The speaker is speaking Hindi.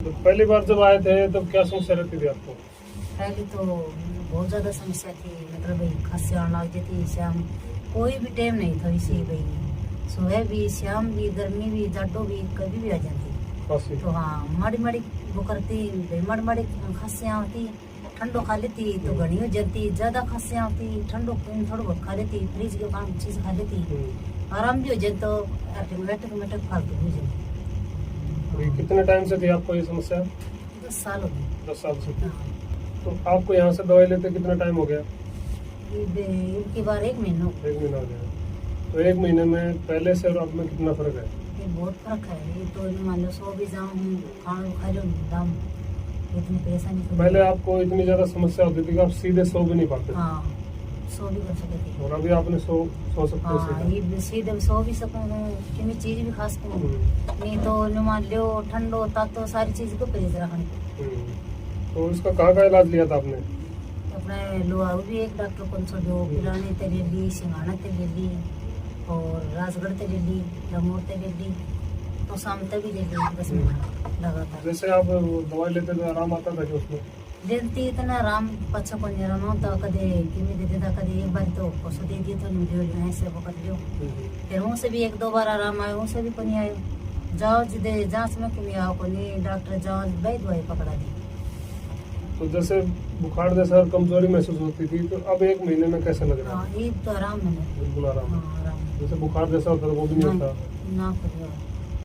तो पहली बार जब आए थे तब क्या समस्या रहती थी आपको? पहले तो बहुत ज़्यादा समस्या थी, मतलब भाई खांसी आने लग जाती शाम, कोई भी टाइम नहीं था इसी भाई, सुबह भी शाम भी गर्मी भी जाडो भी कभी भी आ जाती। खांसी? तो हाँ माड़ी माड़ी वो करती भाई, माड़ी माड़ी खांसियाँ होती, ठंडो खा लेती तो घनी हो जाती, ज़्यादा खांसियाँ होती ठंडो थोड़ा बहुत खा लेती, फ्रिज के काम चीज़ खा लेती, आराम भी हो जाए तो ऑटोमेटिक फालतू हो जाए। तो ये कितने टाइम से थी आपको ये समस्या? 10 साल हो गए। 10 साल से। हाँ, तो आपको यहाँ से दवाई लेते कितना टाइम हो गया? इनकी बार 1 महीना हो गया। 1 महीना हो गया। तो 1 महीने में पहले से और अब में कितना फर्क है? ये बहुत फर्क है, ये तो मान लो 100 भी जाऊँ खाना खा लो दाम, इतनी परेशानी तो पहले आपको इतनी ज्यादा समस्या होती थी कि आप सीधे सो भी नहीं पाते थे। हाँ 100 भी कर सकते थे। और अभी आपने सो सकते हो हाँ सीधे। ये सीधे 100 भी सकूँ, कितनी चीज़ भी खा सकूँ, नहीं तो मान लो ठंडो तातो सारी चीज़ को परहेज रखनी। तो इसका कहाँ का इलाज लिया था आपने? अपने लोहाऊ भी एक डॉक्टर कौन सा जो पुराने तरेली सिंगाना तरेली और राजगढ़ तरेली लमोर तरेली तो शाम तक भी ले ली 10 मिनट लगातार। जैसे आप दवाई लेते तो आराम आता था कि उसमें? लेती इतना आराम पच्छा को नहीं आराम होता, कदे किमी दे देता, कदे एक बार तो पशु दे दिए तो नहीं ऐसे पकड़ लियो, फिर वहाँ से भी 1-2 बार आराम आयो, वहाँ से भी कोई आयो, जाओ जिदे जांच में किमी आओ को नहीं डॉक्टर जांच भाई दवाई पकड़ा दी। तो जैसे बुखार जैसा और कमजोरी महसूस होती थी, तो अब 1 महीने में कैसा लग रहा है? हाँ ये तो आराम है। बिल्कुल आराम। हाँ आराम जैसे बुखार जैसा होता था वो भी नहीं होता? ना करियो।